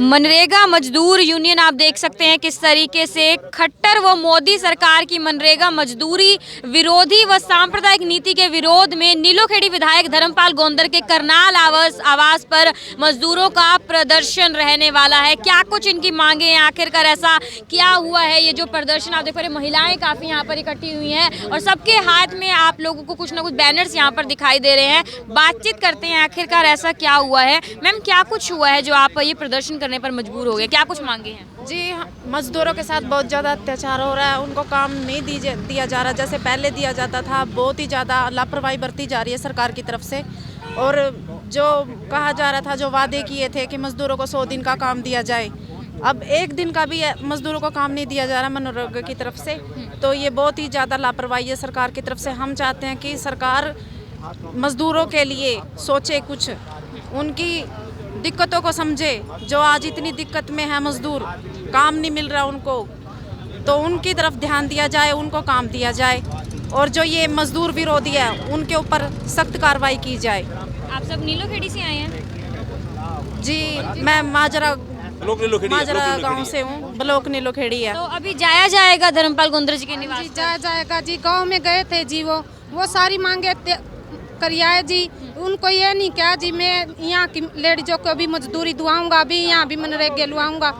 मनरेगा मजदूर यूनियन आप देख सकते हैं किस तरीके से खट्टर व मोदी सरकार की मनरेगा मजदूरी विरोधी व सांप्रदायिक नीति के विरोध में नीलोखेड़ी विधायक धर्मपाल गोंदर के करनाल आवास पर मजदूरों का प्रदर्शन रहने वाला है। क्या कुछ इनकी मांगे हैं, आखिरकार ऐसा क्या हुआ है? ये जो प्रदर्शन आप देख पा रहे, महिलाएं काफी यहाँ पर इकट्ठी हुई हैं और सबके हाथ में आप लोगों को कुछ ना कुछ बैनर्स यहाँ पर दिखाई दे रहे हैं। बातचीत करते हैं आखिरकार ऐसा क्या हुआ है। मैम, क्या कुछ हुआ है जो आप ये प्रदर्शन करने पर मजबूर हो गए? क्या कुछ मांगे हैं? जी, मजदूरों के साथ बहुत ज़्यादा अत्याचार हो रहा है। उनको काम नहीं दिया जा रहा जैसे पहले दिया जाता था। बहुत ही ज़्यादा लापरवाही बरती जा रही है सरकार की तरफ से। और जो कहा जा रहा था, जो वादे किए थे कि मजदूरों को 100 दिन का काम दिया जाए, अब 1 दिन का भी मजदूरों को काम नहीं दिया जा रहा मनरेगा की तरफ से। तो ये बहुत ही ज़्यादा लापरवाही है सरकार की तरफ से। हम चाहते हैं कि सरकार मजदूरों के लिए सोचे, कुछ उनकी दिक्कतों को समझे। जो आज इतनी दिक्कत में है मजदूर, काम नहीं मिल रहा उनको, तो उनकी तरफ ध्यान दिया जाए, उनको काम दिया जाए। और जो ये मजदूर विरोधी है उनके ऊपर सख्त कार्रवाई की जाए। आप सब नीलोखेड़ी से आए हैं? जी, मैं माजरा गांव से हूँ, ब्लॉक नीलोखेड़ी है। तो अभी जाया जाएगा धर्मपाल गोंदर जी के निवास? जी, जाया जाएगा जी। गांव में गए थे जी, वो सारी मांगे करिए जी। उनको ये नहीं क्या जी मैं यहाँ की लेडीजों को भी मजदूरी दुआऊंगा, अभी यहाँ भी मनरेगा लुआऊंगा।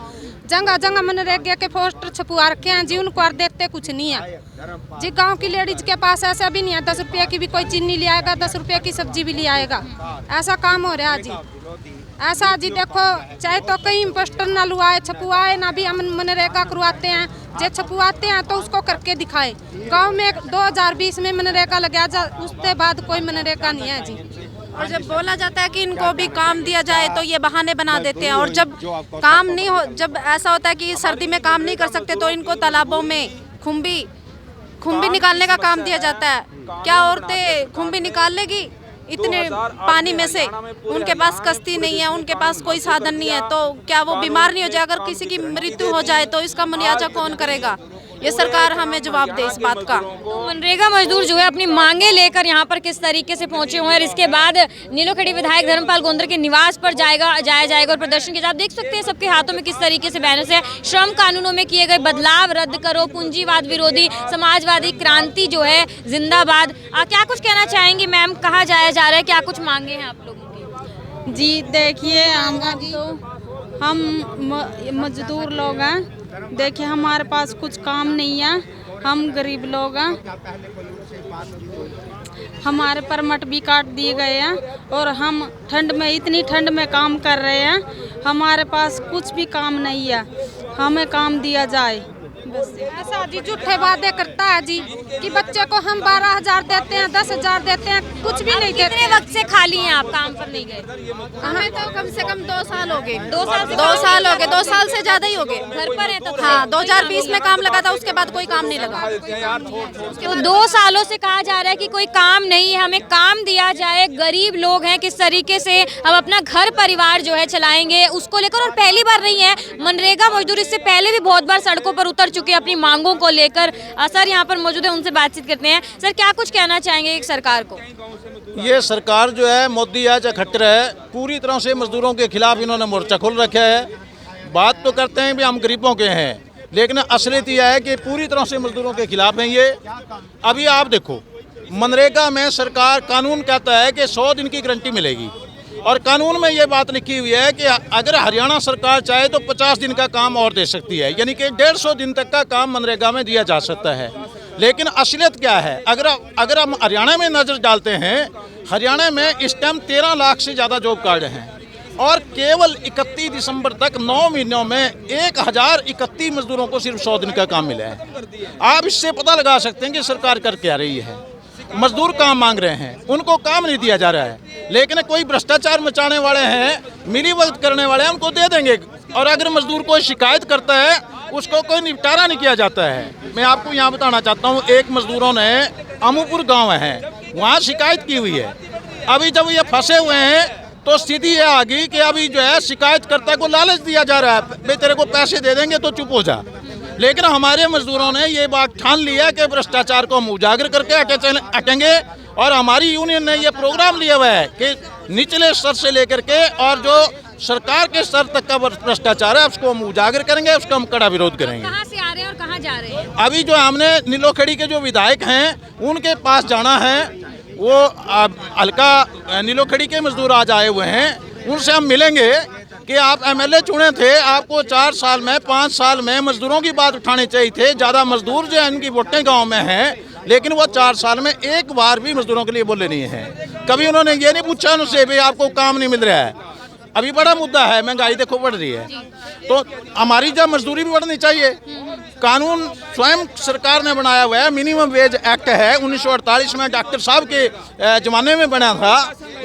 जगह जगह मनरेगा के पोस्टर छपवा रखे हैं जी, उनको और देते कुछ नहीं है जी। गांव की लेडीज के पास ऐसा भी नहीं है 10 रुपये की भी कोई चीनी ले आएगा, 10 रुपये की सब्जी भी ले आएगा। ऐसा काम हो रहा है जी। ऐसा जी देखो, चाहे तो कहीं पोस्टर ना लुआए छपवाए ना, भी हम मनरेगा करवाते हैं। जो छपवाते हैं तो उसको करके दिखाए। गांव में 2020 में मनरेगा लगा, उसके बाद कोई मनरेगा नहीं है जी। और जब बोला जाता है कि इनको भी काम दिया जाए तो ये बहाने बना देते हैं। और जब काम नहीं हो, जब ऐसा होता है कि सर्दी में काम नहीं कर सकते तो इनको तालाबों में खुम्बी निकालने का काम दिया जाता है। क्या औरतें खुम्बी निकाल लेगी इतने पानी में से? उनके पास कश्ती नहीं है, उनके पास कोई साधन नहीं है, तो क्या वो बीमार नहीं हो जाए? अगर किसी की मृत्यु हो जाए तो इसका मुआवजा कौन करेगा? ये सरकार हमें जवाब दे इस बात का। तो मनरेगा मजदूर जो है अपनी मांगे लेकर यहाँ पर किस तरीके से पहुंचे हुए हैं और इसके बाद नीलोखेड़ी विधायक धर्मपाल गोंदर के निवास पर जाया जाएगा और प्रदर्शन किया। आप देख सकते हैं सबके हाथों में किस तरीके से बैनर्स है। श्रम कानूनों में किए गए बदलाव रद्द करो, पूंजीवाद विरोधी समाजवादी क्रांति जो है जिंदाबाद। क्या कुछ कहना चाहेंगी मैम? कहा जाया जा रहा है, क्या कुछ मांगे हैं आप लोगों की? जी देखिए, हम मजदूर लोग हैं। देखिए, हमारे पास कुछ काम नहीं है, हम गरीब लोग हैं। हमारे परमट भी काट दिए गए हैं और हम ठंड में, इतनी ठंड में काम कर रहे हैं। हमारे पास कुछ भी काम नहीं है, हमें काम दिया जाए बस। ऐसा जी झूठे वादे करता है जी कि बच्चे को हम 12,000 देते हैं, 10,000 देते हैं, कुछ भी नहीं देते। कितने वक्त से खाली हैं आप, काम पर नहीं गए? हमें तो कम से कम 2 साल हो गए। 2 साल से 2 साल हो गए, 2 साल से ज्यादा ही हो गए। घर पर है? तो हाँ, 2020 में काम लगा था, उसके बाद कोई काम नहीं लगा। तो 2 सालों से कहा जा रहा है कि कोई काम नहीं है, हमें काम दिया जाए। गरीब लोग हैं, किस तरीके से हम अपना घर परिवार जो है चलाएंगे उसको लेकर। और पहली बार नहीं है, मनरेगा मजदूर इससे पहले भी बहुत बार सड़कों पर उतर चुके अपनी मांगों को लेकर। सर यहाँ पर मौजूद है, उनसे बातचीत करते हैं। सर, क्या कुछ कहना चाहेंगे एक सरकार को? ये सरकार जो है, मोदी है चाहे खट्टर है, पूरी तरह से मजदूरों के खिलाफ इन्होंने मोर्चा खोल रखा है। बात तो करते हैं भी हम गरीबों के हैं, लेकिन असलियत यह है कि पूरी तरह से मजदूरों के खिलाफ हैं ये। अभी आप देखो, मनरेगा में सरकार कानून कहता है कि 100 दिन की गारंटी मिलेगी और कानून में ये बात लिखी हुई है कि अगर हरियाणा सरकार चाहे तो 50 दिन का काम और दे सकती है, यानी कि 150 दिन तक का काम मनरेगा में दिया जा सकता है। लेकिन असलियत क्या है? अगर हम हरियाणा में नज़र डालते हैं, हरियाणा में इस टाइम 13 लाख से ज़्यादा जॉब कार्ड हैं और केवल 31 दिसंबर तक 9 महीनों में 1031 मजदूरों को सिर्फ 100 दिन का काम मिला है। आप इससे पता लगा सकते हैं कि सरकार कर क्या रही है। मजदूर काम मांग रहे हैं, उनको काम नहीं दिया जा रहा है। लेकिन कोई भ्रष्टाचार मचाने वाले हैं, मिलीभगत करने वाले हैं, उनको दे देंगे। और अगर मजदूर कोई शिकायत करता है, उसको कोई निपटारा नहीं किया जाता है। मैं आपको यहाँ बताना चाहता हूँ, एक मजदूरों ने अमूपुर गांव है, वहाँ शिकायत की हुई है। अभी जब ये फंसे हुए हैं तो स्थिति ये आ गई कि अभी जो है शिकायतकर्ता को लालच दिया जा रहा है, भाई तेरे को पैसे दे देंगे तो चुप हो जा। लेकिन हमारे मजदूरों ने ये बात ठान लिया कि भ्रष्टाचार को हम उजागर करके हटेंगे। और हमारी यूनियन ने ये प्रोग्राम लिया हुआ है कि निचले स्तर से लेकर के और जो सरकार के स्तर तक का भ्रष्टाचार है, उसको हम उजागर करेंगे, उसका हम कड़ा विरोध करेंगे। कहाँ से आ रहे हैं और कहाँ जा रहे हैं? अभी जो हमने नीलोखेड़ी के जो विधायक हैं उनके पास जाना है, वो हल्का नीलोखेड़ी के मजदूर आज आए हुए हैं, उनसे हम मिलेंगे कि आप एमएलए चुने थे, आपको 4 साल में 5 साल में मजदूरों की बात उठानी चाहिए थे। ज़्यादा मजदूर जो है इनकी वोटें गांव में हैं, लेकिन वो 4 साल में एक बार भी मजदूरों के लिए बोले नहीं हैं। कभी उन्होंने ये नहीं पूछा उनसे भाई आपको काम नहीं मिल रहा है। अभी बड़ा मुद्दा है, महंगाई देखो बढ़ रही है, तो हमारी जब मजदूरी भी बढ़नी चाहिए। कानून स्वयं सरकार ने बनाया हुआ है, मिनिमम वेज एक्ट है 1948 में डॉक्टर साहब के ज़माने में बना था,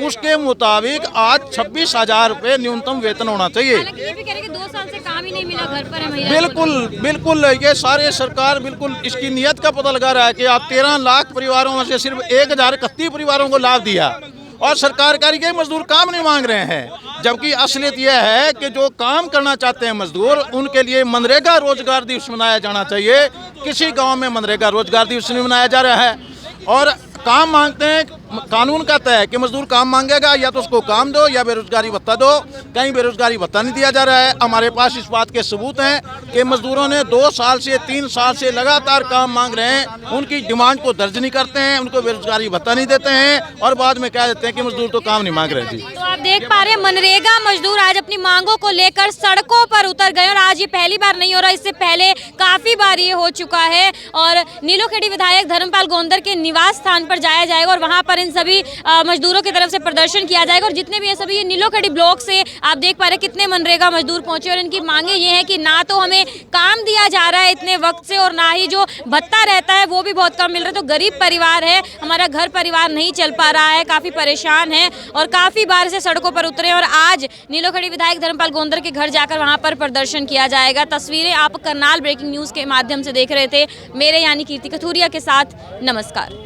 उसके मुताबिक आज 26,000 रुपये न्यूनतम वेतन होना चाहिए। हालांकि ये भी कह रहे हैं कि 2 साल से काम ही नहीं मिला, घर पर है महिला। बिल्कुल ये सारे सरकार बिल्कुल इसकी नीयत का पता लगा रहा है कि आप 13 लाख परिवारों में से सिर्फ 1031 परिवारों को लाभ दिया और सरकारी के मजदूर काम नहीं मांग रहे हैं। जबकि असलियत यह है कि जो काम करना चाहते हैं मजदूर, उनके लिए मनरेगा रोजगार दिवस मनाया जाना चाहिए। किसी गांव में मनरेगा रोजगार दिवस नहीं मनाया जा रहा है और काम मांगते हैं। कानून कहता है कि मजदूर काम मांगेगा या तो उसको काम दो या बेरोजगारी भत्ता दो, कहीं बेरोजगारी भत्ता नहीं दिया जा रहा है। हमारे पास इस बात के सबूत हैं कि मजदूरों ने 2 साल से 3 साल से लगातार काम मांग रहे हैं, उनकी डिमांड को दर्ज नहीं करते हैं, उनको बेरोजगारी भत्ता नहीं देते हैं और बाद में कह देते हैं कि मजदूर तो काम नहीं मांग रहे। जी, तो आप देख पा रहे हैं मनरेगा मजदूर आज अपनी मांगों को लेकर सड़कों पर उतर गए और आज ये पहली बार नहीं हो रहा, इससे पहले काफी बार ये हो चुका है। और नीलोखेड़ी विधायक धर्मपाल गोंदर के निवास स्थान पर जाया जाएगा और वहां पर इन सभी मजदूरों की तरफ से प्रदर्शन किया जाएगा। और जितने भी ये सभी ये नीलोखेड़ी ब्लॉक से आप देख पा रहे हैं कितने मनरेगा मजदूर पहुंचे और इनकी मांगे ये है कि ना तो हमें काम दिया जा रहा है इतने वक्त से और ना ही जो भत्ता रहता है वो भी बहुत कम मिल रहा है। तो गरीब परिवार है, हमारा घर परिवार नहीं चल पा रहा है, काफी परेशान है और काफी बार से सड़कों पर उतरे और आज नीलोखेड़ी विधायक धर्मपाल गोंदर के घर जाकर वहां पर प्रदर्शन किया जाएगा। तस्वीरें आप करनाल ब्रेकिंग न्यूज के माध्यम से देख रहे थे, मेरे यानी कीर्ति कथूरिया के साथ। नमस्कार।